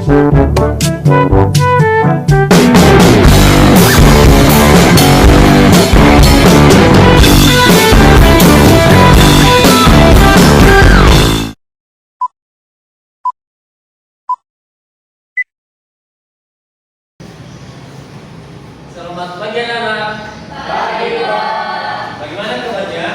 Selamat pagi anak-anak. Pagi, Pak. Bagaimana kabarnya?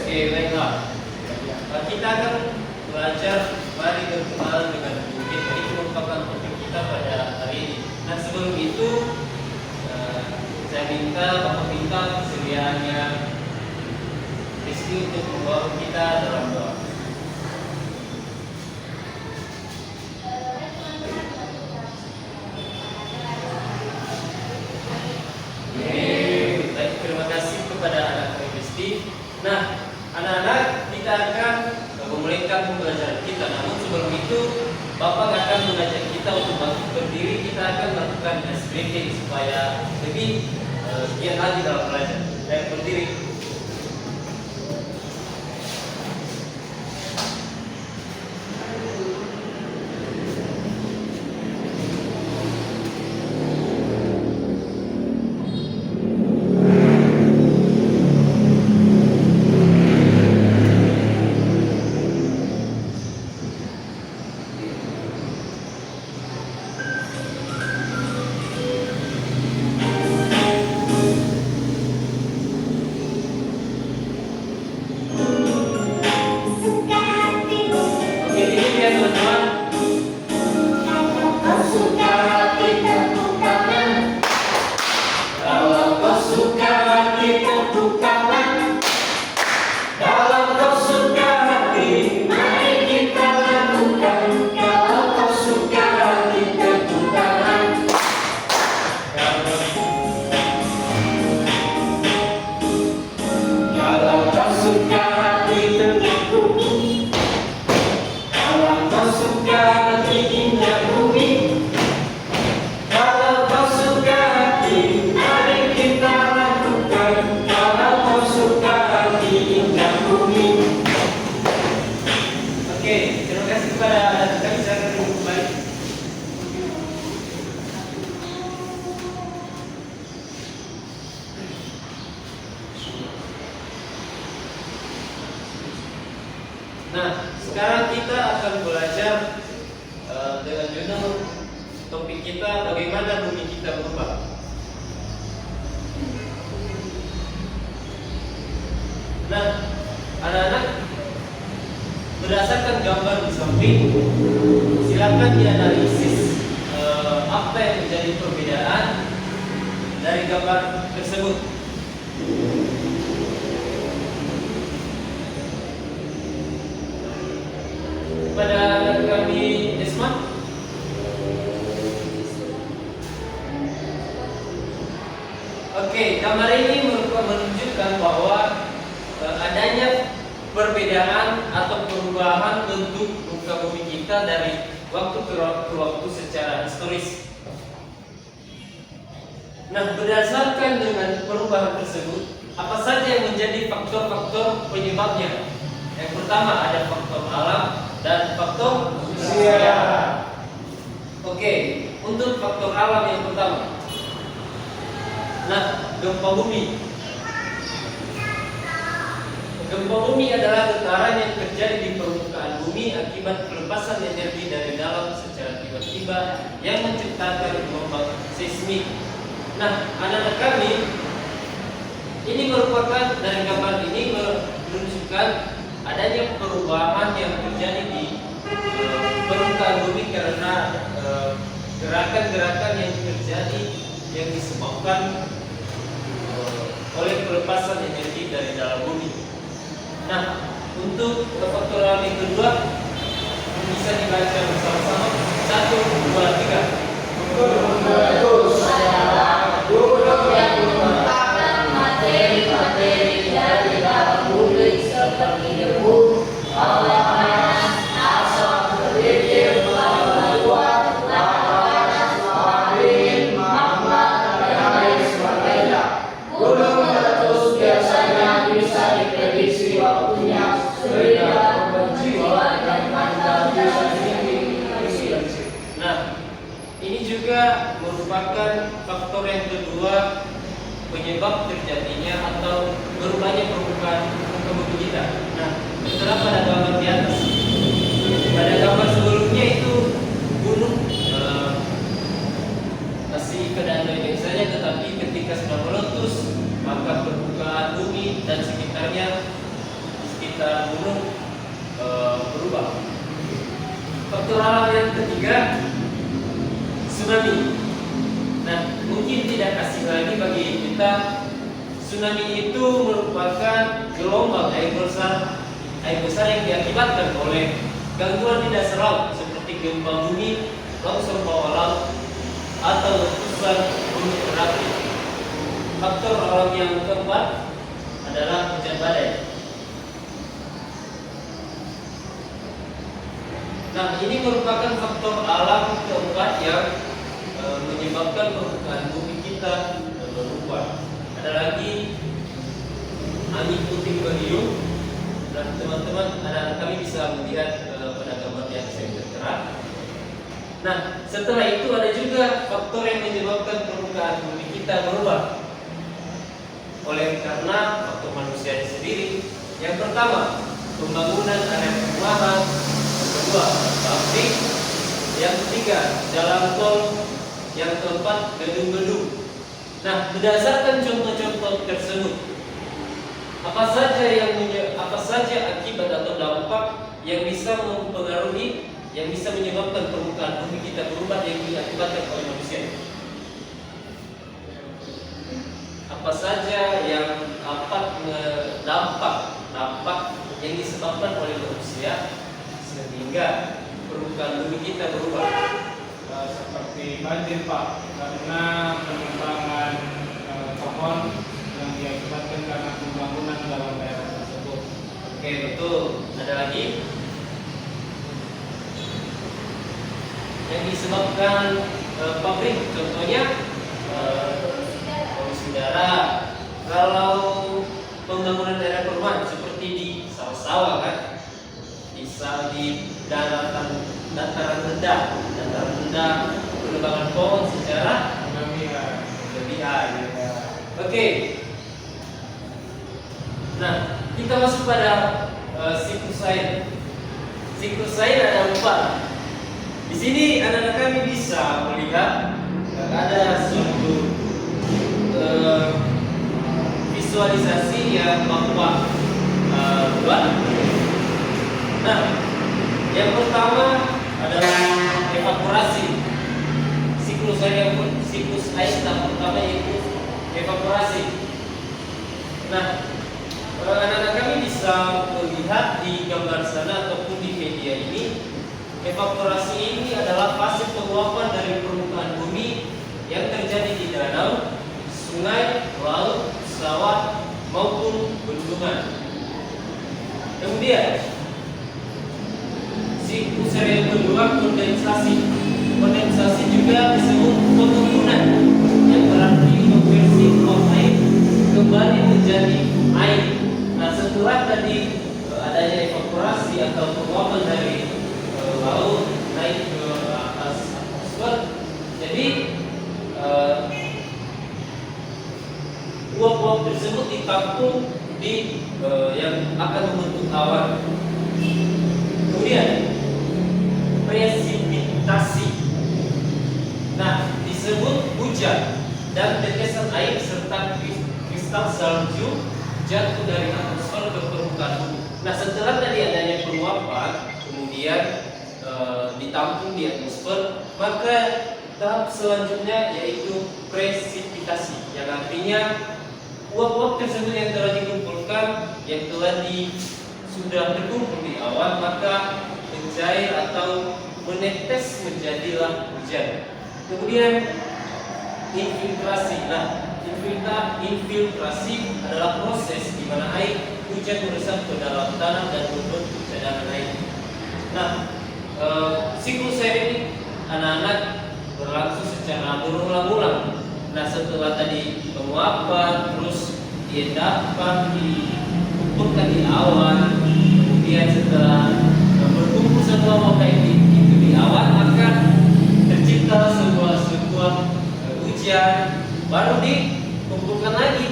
Oke, baiklah. Kita akan belajar mari berkenalan dengan bukit. Ini merupakan topik kita pada hari ini. Nah, sebelum itu saya minta Bapak minta kesediaannya Rizky untuk membawa kita dalam doa. Nah, anak-anak, kita akan memulaikan pembelajaran kita. Namun sebelum itu, Bapak akan mengajak kita untuk bangkit berdiri. Kita akan melakukan stretching supaya lebih giat lagi dalam belajar. Baik, berdiri. Nah, sekarang kita akan belajar dengan judul topik kita bagaimana bumi kita berubah. Nah, anak-anak, berdasarkan gambar di samping, silakan dianalisis apa yang menjadi perbedaan dari gambar tersebut. Pada kami Desma, oke, gambar ini menunjukkan bahwa adanya perbedaan atau perubahan bentuk muka bumi kita dari waktu ke waktu secara historis. Nah, berdasarkan dengan perubahan tersebut, apa saja yang menjadi faktor-faktor penyebabnya? Yang pertama ada faktor alam dan faktor manusia. Oke, untuk faktor alam yang pertama, nah, gempa bumi. Gempa bumi adalah getaran yang terjadi di permukaan bumi akibat pelepasan energi dari dalam secara tiba-tiba yang menciptakan gelombang seismik. Nah, anak-anak kami, ini merupakan dari gambar ini menunjukkan adanya perubahan yang terjadi di permukaan bumi karena gerakan-gerakan yang terjadi yang disebabkan oleh pelepasan energi dari dalam bumi. Nah, untuk faktor alam yang kedua bisa dibaca bersama-sama. 1, 2, 3. Gunung yang merupakan materi-materi dari dalam bumi seperti debu, awan panas, asap, berdikir, lava uap, lava panas, lava dingin, magma, dan lain sebagainya. Gunung meletus biasanya bisa diprediksi waktunya 1000 berjiwa juga merupakan faktor yang kedua penyebab terjadinya atau berubahnya permukaan muka bumi kita. Nah, setelah pada gambar di atas, pada gambar sebelumnya itu gunung masih keadaan baik-baik saja, tetapi ketika sudah meletus maka permukaan bumi dan sekitarnya di sekitar gunung berubah. Faktor alam yang ketiga, tsunami. Nah, mungkin tidak asing lagi bagi kita. Tsunami itu merupakan gelombang air besar yang diakibatkan oleh gangguan di dasar laut seperti gempa bumi, longsor bawah laut, atau letusan gunung berapi. Faktor alam yang keempat adalah hujan badai. Nah, ini merupakan faktor alam keempat yang menyebabkan permukaan bumi kita berubah. Ada lagi angin puting beliung, dan teman-teman anak-anak kami bisa melihat pada gambar yang saya tertera. Nah, setelah itu ada juga faktor yang menyebabkan permukaan bumi kita berubah oleh karena faktor manusia sendiri. Yang pertama, pembangunan area perumahan. Yang kedua, pabrik. Yang ketiga, jalan tol. Yang keempat, gedung-gedung. Nah, berdasarkan contoh-contoh tersebut, apa saja akibat atau dampak yang bisa mempengaruhi, yang bisa menyebabkan permukaan bumi kita berubah yang diakibatkan oleh manusia? Apa saja yang dampak yang disebabkan oleh manusia sehingga permukaan bumi kita berubah? Seperti banjir, Pak, karena penebangan pohon yang diakibatkan karena pembangunan dalam daerah tersebut. Oke, betul. Ada lagi yang disebabkan pabrik, contohnya polusi udara. Kalau pembangunan daerah perumahan seperti di sawah-sawah kan, di dataran rendah, penebangan pohon secara berlebihan. Oke. Nah, kita masuk pada siklus air. Siklus air ada 4. Di sini anak-anak kami bisa melihat ada suatu visualisasi yang bahwa buat. Nah, yang pertama adalah evaporasi. Siklus air yang pertama yaitu evaporasi. Nah, anak-anak kami bisa melihat di gambar sana ataupun di media ini, evaporasi ini adalah fase penguapan dari permukaan bumi yang terjadi di danau, sungai, laut, sawah maupun bendungan. Kemudian siklus air yang kedua, kondensasi. Kondensasi juga disebut pengukuran, yang berarti konversi uap air kembali menjadi air. Nah, setelah tadi adanya evaporasi atau penguapan dari laut naik ke atas atmosfer, jadi uap-uap tersebut ditampung di yang akan membentuk awan. Kemudian presipitasi. Nah, disebut hujan dan tetesan air serta kristal salju jatuh dari atmosfer ke permukaan bumi. Nah, setelah tadi adanya penguapan, kemudian ditampung di atmosfer, maka tahap selanjutnya yaitu presipitasi, yang artinya uap-uap tersebut yang telah dikumpulkan, yang sudah terkumpul di awan, maka mencair atau menetes menjadilah hujan. Kemudian infiltrasi. Nah, infiltrasi adalah proses di mana air hujan meresap ke dalam tanah dan membentuk cadangan air. Nah, siklus air ini anak-anak berlangsung secara berulang-ulang. Nah, setelah tadi penguapan, terus diendapkan, dikumpulkan di awan, kemudian setelah berkumpul semua uap itu di awan, maka tercipta kita sebuah ujian, baru dikumpulkan lagi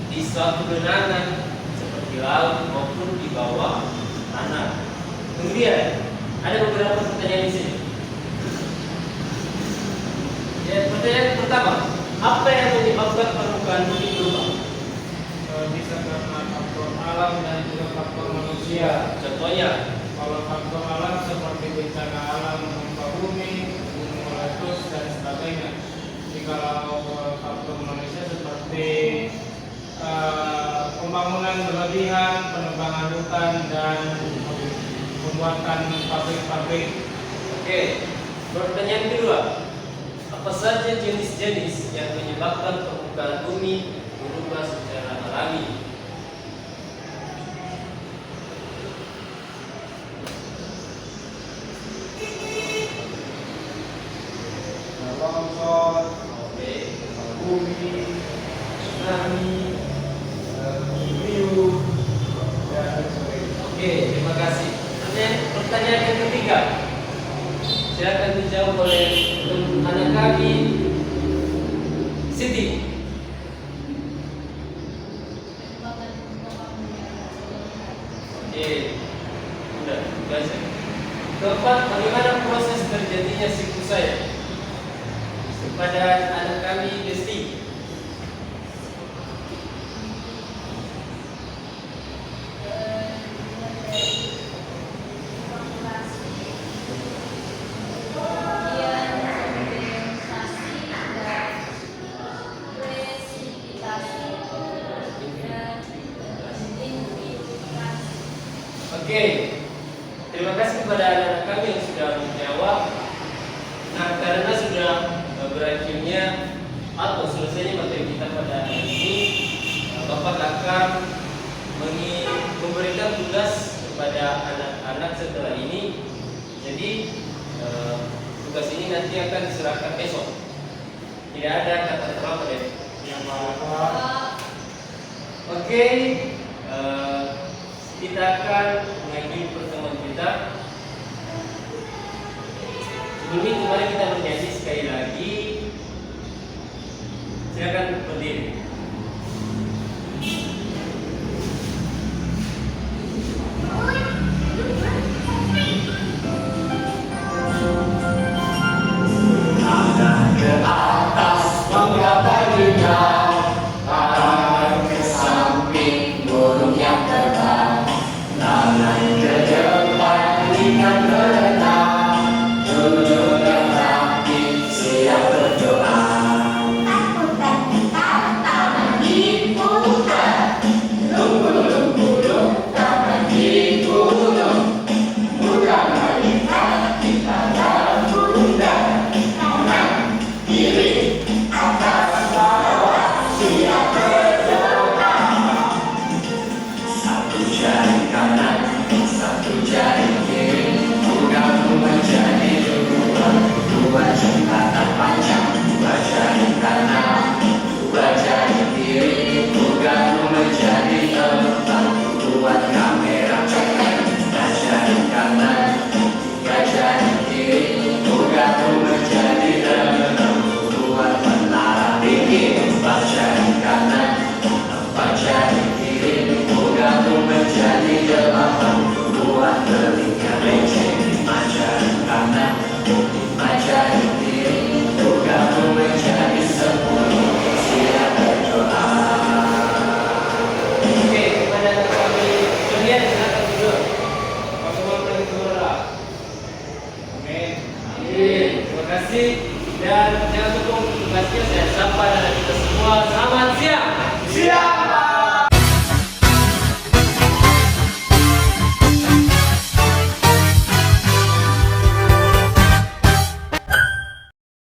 di suatu genangan seperti laut maupun di bawah tanah. Kemudian ada beberapa pertanyaan di sini. Ya, pertanyaan pertama, apa yang menyebabkan permukaan bumi berubah? Bisa karena faktor alam dan juga faktor manusia. Contohnya, Kalau faktor alam seperti bencana alam gempa bumi, gunung meletus dan sebagainya. Jadi kalau faktor manusia seperti pembangunan berlebihan, penebangan hutan dan pembuatan pabrik-pabrik. oke. Pertanyaan kedua, apa saja jenis-jenis yang menyebabkan permukaan bumi berubah secara alami? Longsor, Oke, bumi, tsunami, riuh, dan sebagainya. oke, terima kasih. Pertanyaan yang ketiga, silakan dijawab oleh anak kami, Siti. Oke, udah, biasa. Keempat, bagaimana proses terjadinya siklus saya? Kepada anak kami, Desti. Oke, terima kasih kepada anak-anak kami yang sudah menjawab. Nah, karena sudah berakhirnya atau selesainya materi kita pada hari ini, Bapak akan memberikan tugas kepada anak-anak setelah ini. Jadi tugas ini nanti akan diserahkan besok. Tidak ada kata terlambat ya. Yang Bapak Oke, kita akan mengakhiri pertemuan kita. Sebelum itu mari kita bernyanyi sekali lagi. Silakan berdiri. Dan jangan lupa untuk tugasnya saya sapa dan kita semua selamat siang. siap.